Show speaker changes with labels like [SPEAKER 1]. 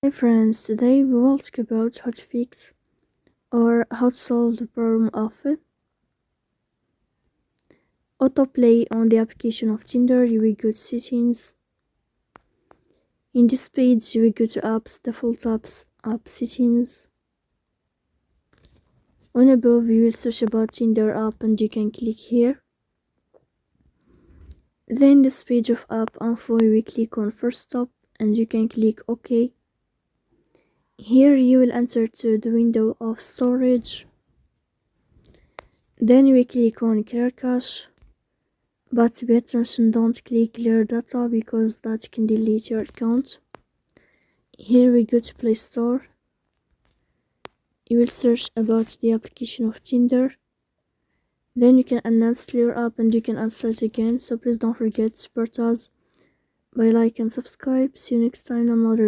[SPEAKER 1] Hey friends, today we will talk about how to fix or how to solve the problem of autoplay on the application of Tinder. You will go to settings. In this page, you will go to apps, default apps, app settings. On above, you will search about Tinder app and you can click here. Then this page of app info, you will click on first stop and you can click OK. Here you will enter to the window of storage. Then you will click on clear cache, but pay attention, don't click clear data because that can delete your account. Here we go to Play Store. You will search about the application of Tinder. Then you can uninstall your app and you can install it again. So please don't forget to support us by like and subscribe. See you next time on another